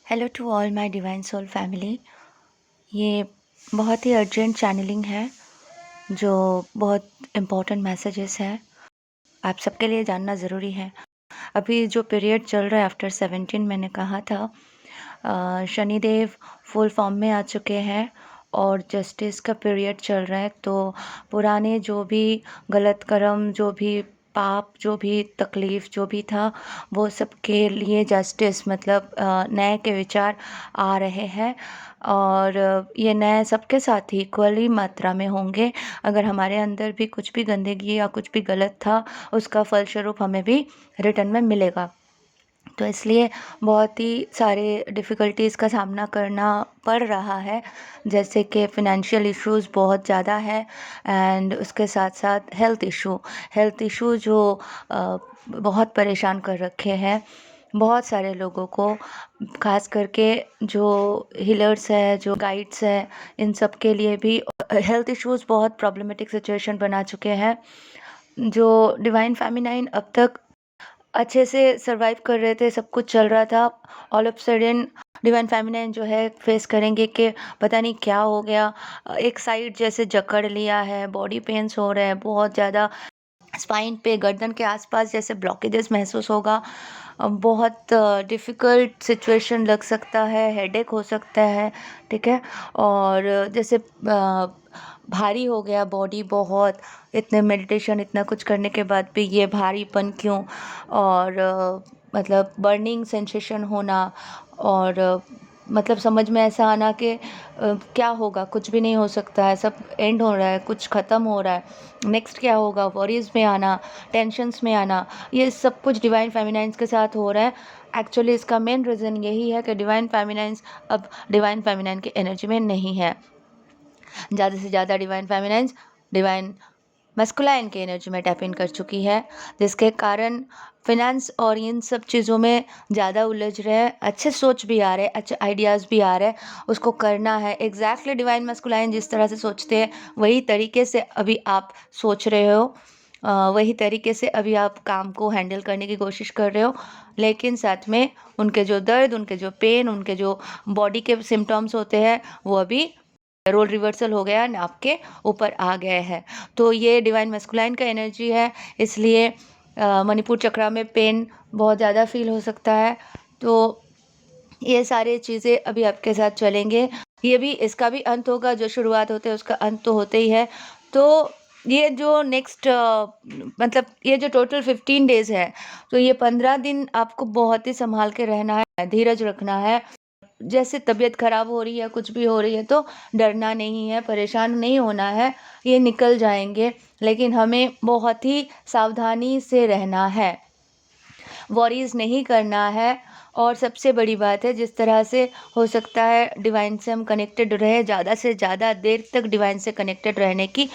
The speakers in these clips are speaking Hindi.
Hello to all my divine soul family. ये बहुत ही अर्जेंट चैनलिंग है जो बहुत इम्पोर्टेंट मैसेजेस है, आप सबके लिए जानना ज़रूरी है। अभी जो पीरियड चल रहा है आफ्टर 17 मैंने कहा था, शनिदेव फुल फॉर्म में आ चुके हैं और जस्टिस का पीरियड चल रहा है। तो पुराने जो भी गलत कर्म, जो भी पाप, जो भी तकलीफ़ जो भी था, वो सब के लिए जस्टिस मतलब न्याय के विचार आ रहे हैं। और ये न्याय सबके साथ ही इक्वली मात्रा में होंगे। अगर हमारे अंदर भी कुछ भी गंदगी या कुछ भी गलत था, उसका फलस्वरूप हमें भी रिटर्न में मिलेगा। तो इसलिए बहुत ही सारे डिफ़िकल्टीज़ का सामना करना पड़ रहा है, जैसे कि फ़िनेंशियल इश्यूज़ बहुत ज़्यादा है एंड उसके साथ साथ हेल्थ इशू जो बहुत परेशान कर रखे हैं बहुत सारे लोगों को, ख़ास करके जो हीलर्स है, जो गाइड्स है, इन सब के लिए भी हेल्थ इश्यूज़ बहुत प्रॉब्लमेटिक सिचुएशन बना चुके हैं। जो डिवाइन फेमिनाइन अब तक अच्छे से सर्वाइव कर रहे थे, सब कुछ चल रहा था, all of sudden divine feminine जो है फेस करेंगे कि पता नहीं क्या हो गया। एक साइड जैसे जकड़ लिया है, बॉडी पेन्स हो रहे हैं बहुत ज़्यादा, स्पाइन पे, गर्दन के आसपास जैसे ब्लॉकेजेस महसूस होगा। बहुत डिफ़िकल्ट सिचुएशन लग सकता है, हेडेक हो सकता है, ठीक है। और जैसे भारी हो गया बॉडी बहुत, इतने मेडिटेशन इतना कुछ करने के बाद भी ये भारीपन क्यों, और मतलब बर्निंग सेंसेशन होना, और मतलब समझ में ऐसा आना कि क्या होगा, कुछ भी नहीं हो सकता है, सब एंड हो रहा है, कुछ ख़त्म हो रहा है, नेक्स्ट क्या होगा, वरीज़ में आना, टेंशन्स में आना, ये सब कुछ डिवाइन फेमिनाइंस के साथ हो रहा है। एक्चुअली इसका मेन रीज़न यही है कि डिवाइन फेमिनाइंस अब डिवाइन फेमिनाइन की एनर्जी में नहीं है। ज़्यादा से ज़्यादा डिवाइन फेमिनाइंस डिवाइन मस्कुलाइन की एनर्जी में टैप इन कर चुकी है, जिसके कारण फिनेंस और इन सब चीज़ों में ज़्यादा उलझ रहे हैं। अच्छे सोच भी आ रहे हैं, अच्छे आइडियाज़ भी आ रहे हैं, उसको करना है एग्जैक्टली डिवाइन मस्कुलाइन जिस तरह से सोचते हैं वही तरीके से अभी आप सोच रहे हो, वही तरीके से अभी आप काम को हैंडल करने की कोशिश कर रहे हो। लेकिन साथ में उनके जो दर्द, उनके जो पेन, उनके जो बॉडी के सिम्टम्स होते हैं, वो अभी रोल रिवर्सल हो गया, आपके ऊपर आ गए हैं। तो ये डिवाइन मस्कुलाइन का एनर्जी है, इसलिए मणिपुर चक्रा में पेन बहुत ज़्यादा फील हो सकता है। तो ये सारी चीज़ें अभी आपके साथ चलेंगे, ये भी, इसका भी अंत होगा, जो शुरुआत होते है उसका अंत तो होते ही है। तो ये जो नेक्स्ट मतलब ये जो टोटल 15 डेज़ है, तो ये 15 दिन आपको बहुत ही संभाल के रहना है, धीरज रखना है। जैसे तबीयत ख़राब हो रही है, कुछ भी हो रही है, तो डरना नहीं है, परेशान नहीं होना है, ये निकल जाएंगे। लेकिन हमें बहुत ही सावधानी से रहना है, वरीज़ नहीं करना है। और सबसे बड़ी बात है, जिस तरह से हो सकता है डिवाइन से हम कनेक्टेड रहे, ज़्यादा से ज़्यादा देर तक डिवाइन से कनेक्टेड रहने की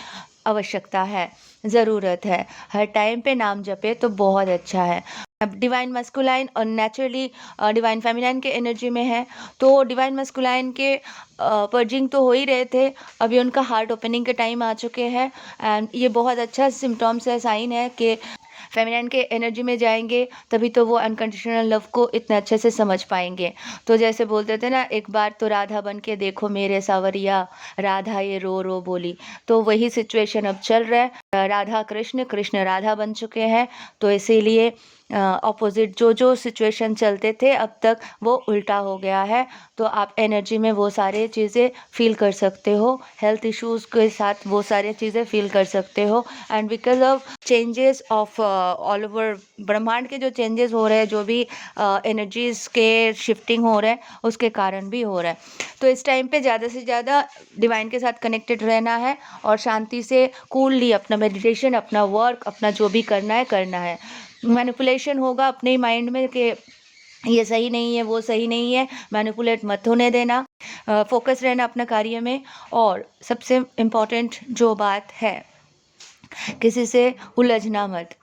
आवश्यकता है, ज़रूरत है। हर टाइम पे नाम जपे तो बहुत अच्छा है। अब डिवाइन मस्कुलाइन और नेचुरली डिवाइन फेमिनाइन के एनर्जी में है, तो डिवाइन मस्कुलाइन के पर्जिंग तो हो ही रहे थे, अभी उनका हार्ट ओपनिंग के टाइम आ चुके हैं। एंड ये बहुत अच्छा सिम्टम्स है, साइन है कि फेमिनाइन के एनर्जी में जाएंगे, तभी तो वो अनकंडीशनल लव को इतने अच्छे से समझ पाएंगे। तो जैसे बोलते थे ना, एक बार तो राधा बन के देखो मेरे सावरिया, राधा ये रो रो बोली। तो वही सिचुएशन अब चल रहा है, राधा कृष्ण, कृष्ण राधा बन चुके हैं। तो इसीलिए ऑपोजिट जो सिचुएशन चलते थे अब तक, वो उल्टा हो गया है। तो आप एनर्जी में वो सारे चीज़ें फील कर सकते हो, हेल्थ इश्यूज़ के साथ वो सारी चीज़ें फील कर सकते हो। And because of changes of all over ब्रह्मांड के जो चेंजेस हो रहे हैं, जो भी एनर्जीज़ के शिफ्टिंग हो रहे हैं, उसके कारण भी हो रहा है। तो इस टाइम पे ज़्यादा से ज़्यादा डिवाइन के साथ कनेक्टेड रहना है और शांति से कूलली अपना मेडिटेशन, अपना वर्क, अपना जो भी करना है। मैनिपुलेशन होगा अपने ही माइंड में कि ये सही नहीं है, वो सही नहीं है, मैनिपुलेट मत होने देना, फोकस रहना अपने कार्य में। और सबसे इम्पॉर्टेंट जो बात है, किसी से उलझना मत।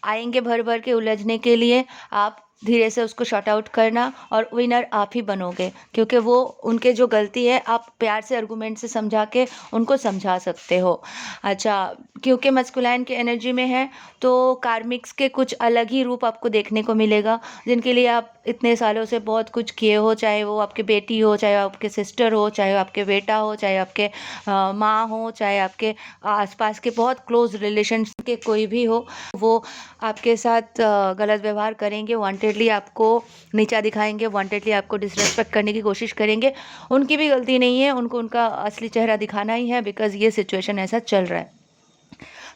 आएंगे भर भर के उलझने के लिए, आप धीरे से उसको शॉर्ट आउट करना और विनर आप ही बनोगे, क्योंकि वो उनके जो गलती है आप प्यार से आर्गूमेंट से समझा के उनको समझा सकते हो। अच्छा, क्योंकि मस्कुलाइन के एनर्जी में है, तो कार्मिक्स के कुछ अलग ही रूप आपको देखने को मिलेगा, जिनके लिए आप इतने सालों से बहुत कुछ किए हो, चाहे वो आपकी बेटी हो, चाहे आपके सिस्टर हो, चाहे आपके बेटा हो, चाहे आपके माँ हो, चाहे आपके आसपास के बहुत क्लोज रिलेशन के कोई भी हो, वो आपके साथ गलत व्यवहार करेंगे, वांटेडली आपको नीचा दिखाएंगे, वांटेडली आपको डिसरेस्पेक्ट करने की कोशिश करेंगे। उनकी भी गलती नहीं है, उनको उनका असली चेहरा दिखाना ही है, बिकॉज ये सिचुएशन ऐसा चल रहा है।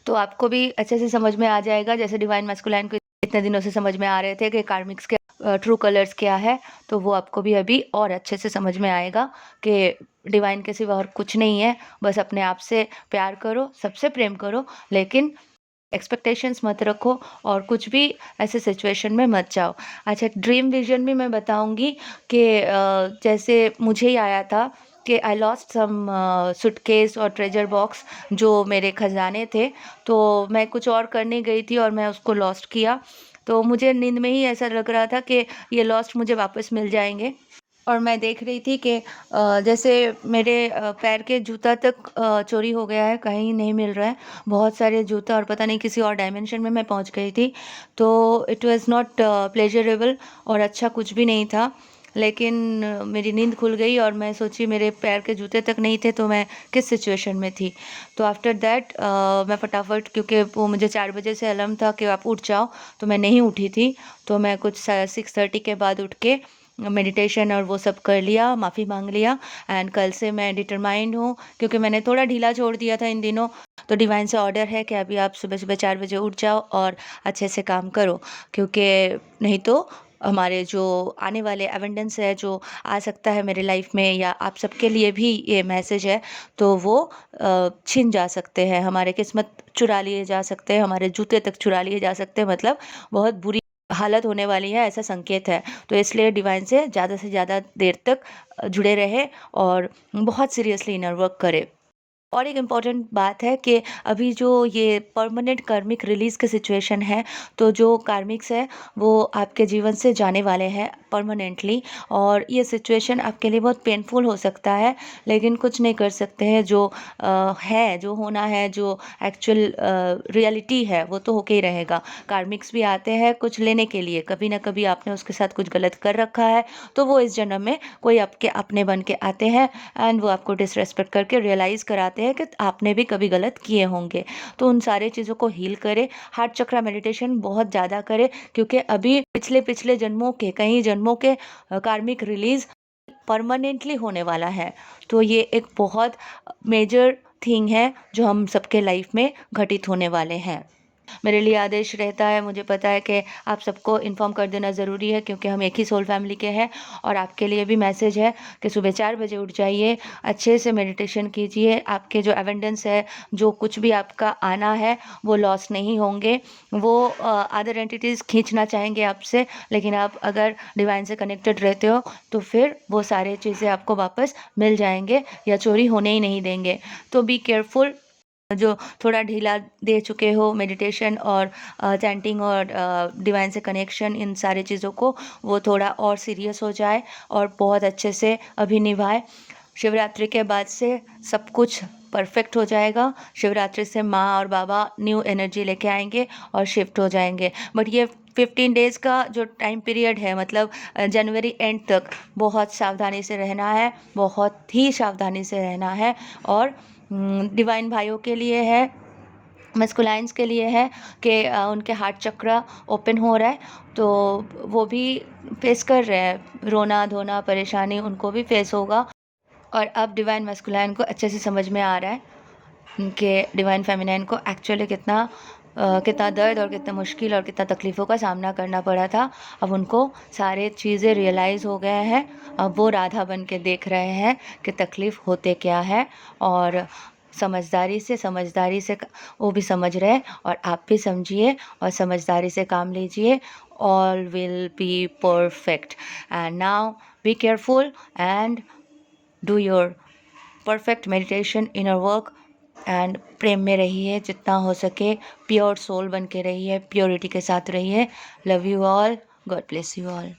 तो आपको भी अच्छे से समझ में आ जाएगा, जैसे डिवाइन मैस्कुलाइन को इतने दिनों से समझ में आ रहे थे कि कार्मिक्स के ट्रू कलर्स क्या है, तो वो आपको भी अभी और अच्छे से समझ में आएगा कि डिवाइन के सिवा और कुछ नहीं है। बस अपने आप से प्यार करो, सबसे प्रेम करो, लेकिन एक्सपेक्टेशंस मत रखो और कुछ भी ऐसे सिचुएशन में मत जाओ। अच्छा, ड्रीम विजन भी मैं बताऊंगी कि जैसे मुझे ही आया था कि आई लॉस्ट सम सूटकेस और ट्रेजर बॉक्स, जो मेरे खजाने थे, तो मैं कुछ और करने गई थी और मैं उसको लॉस्ट किया। तो मुझे नींद में ही ऐसा लग रहा था कि ये लॉस्ट मुझे वापस मिल जाएंगे। और मैं देख रही थी कि जैसे मेरे पैर के जूता तक चोरी हो गया है, कहीं नहीं मिल रहा है। बहुत सारे जूता, और पता नहीं किसी और डायमेंशन में मैं पहुंच गई थी। तो इट वाज़ नॉट प्लेजरेबल, और अच्छा कुछ भी नहीं था। लेकिन मेरी नींद खुल गई और मैं सोची मेरे पैर के जूते तक नहीं थे, तो मैं किस सिचुएशन में थी। तो आफ्टर दैट मैं फटाफट, क्योंकि वो मुझे 4 बजे से अलार्म था कि आप उठ जाओ, तो मैं नहीं उठी थी। तो मैं कुछ 6:30 के बाद उठ के मेडिटेशन और वो सब कर लिया, माफ़ी मांग लिया। एंड कल से मैं डिटरमाइंड हूँ, क्योंकि मैंने थोड़ा ढीला छोड़ दिया था इन दिनों। तो डिवाइन से ऑर्डर है कि अभी आप सुबह सुबह 4 बजे उठ जाओ और अच्छे से काम करो, क्योंकि नहीं तो हमारे जो आने वाले एवेंडेंस है, जो आ सकता है मेरे लाइफ में, या आप सबके लिए भी ये मैसेज है, तो वो छिन जा सकते हैं, हमारे किस्मत चुरा लिए जा सकते हैं, हमारे जूते तक चुरा लिए जा सकते हैं, मतलब बहुत बुरी हालत होने वाली है, ऐसा संकेत है। तो इसलिए डिवाइन से ज़्यादा देर तक जुड़े रहे और बहुत सीरियसली इनर वर्क करे। और एक इम्पॉर्टेंट बात है कि अभी जो ये परमानेंट कार्मिक रिलीज़ की सिचुएशन है, तो जो कार्मिक्स है वो आपके जीवन से जाने वाले हैं परमानेंटली, और ये सिचुएशन आपके लिए बहुत पेनफुल हो सकता है, लेकिन कुछ नहीं कर सकते हैं। जो है, जो होना है, जो एक्चुअल रियलिटी है, वो तो होके ही रहेगा। कार्मिक्स भी आते हैं कुछ लेने के लिए, कभी ना कभी आपने उसके साथ कुछ गलत कर रखा है, तो वो इस जन्म में कोई आपके अपने बन के आते हैं, एंड वो आपको डिसरेस्पेक्ट करके रियलाइज़ कराते हैं कि आपने भी कभी गलत किए होंगे। तो उन सारी चीज़ों को हील करें, हार्ट चक्रा मेडिटेशन बहुत ज़्यादा करें, क्योंकि अभी पिछले पिछले जन्मों के, कई जन्मों के कार्मिक रिलीज़ परमानेंटली होने वाला है। तो ये एक बहुत मेजर थिंग है जो हम सबके लाइफ में घटित होने वाले हैं। मेरे लिए आदेश रहता है, मुझे पता है कि आप सबको इन्फॉर्म कर देना ज़रूरी है, क्योंकि हम एक ही सोल फैमिली के हैं। और आपके लिए भी मैसेज है कि सुबह 4 बजे उठ जाइए, अच्छे से मेडिटेशन कीजिए। आपके जो एवेंडेंस है, जो कुछ भी आपका आना है, वो लॉस नहीं होंगे। वो अदर एंटिटीज़ खींचना चाहेंगे आपसे, लेकिन आप अगर डिवाइन से कनेक्टेड रहते हो, तो फिर वो सारी चीज़ें आपको वापस मिल जाएंगे, या चोरी होने ही नहीं देंगे। तो बी केयरफुल। जो थोड़ा ढीला दे चुके हो मेडिटेशन और चैंटिंग और डिवाइन से कनेक्शन, इन सारी चीज़ों को, वो थोड़ा और सीरियस हो जाए और बहुत अच्छे से अभी निभाए। शिवरात्रि के बाद से सब कुछ परफेक्ट हो जाएगा। शिवरात्रि से माँ और बाबा न्यू एनर्जी लेके आएंगे और शिफ्ट हो जाएंगे। बट ये 15 डेज़ का जो टाइम पीरियड है, मतलब जनवरी एंड तक, बहुत सावधानी से रहना है, बहुत ही सावधानी से रहना है। और डिवाइन भाइयों के लिए है, मस्कुलाइंस के लिए है कि उनके हार्ट चक्र ओपन हो रहा है, तो वो भी फेस कर रहे हैं, रोना धोना परेशानी उनको भी फेस होगा। और अब डिवाइन मस्कुलाइन को अच्छे से समझ में आ रहा है कि डिवाइन फेमिनाइन को एक्चुअली कितना दर्द और कितना मुश्किल और कितना तकलीफ़ों का सामना करना पड़ा था। अब उनको सारे चीज़ें रियलाइज़ हो गए हैं। अब वो राधा बन के देख रहे हैं कि तकलीफ़ होते क्या है, और समझदारी से वो भी समझ रहे हैं, और आप भी समझिए और समझदारी से काम लीजिए। All will be perfect. And now be careful and do your perfect meditation, inner work, and प्रेम में रहिए जितना हो सके, प्योर सोल बन के रहिए, प्योरिटी के साथ रहिए। Love you all, God bless you all.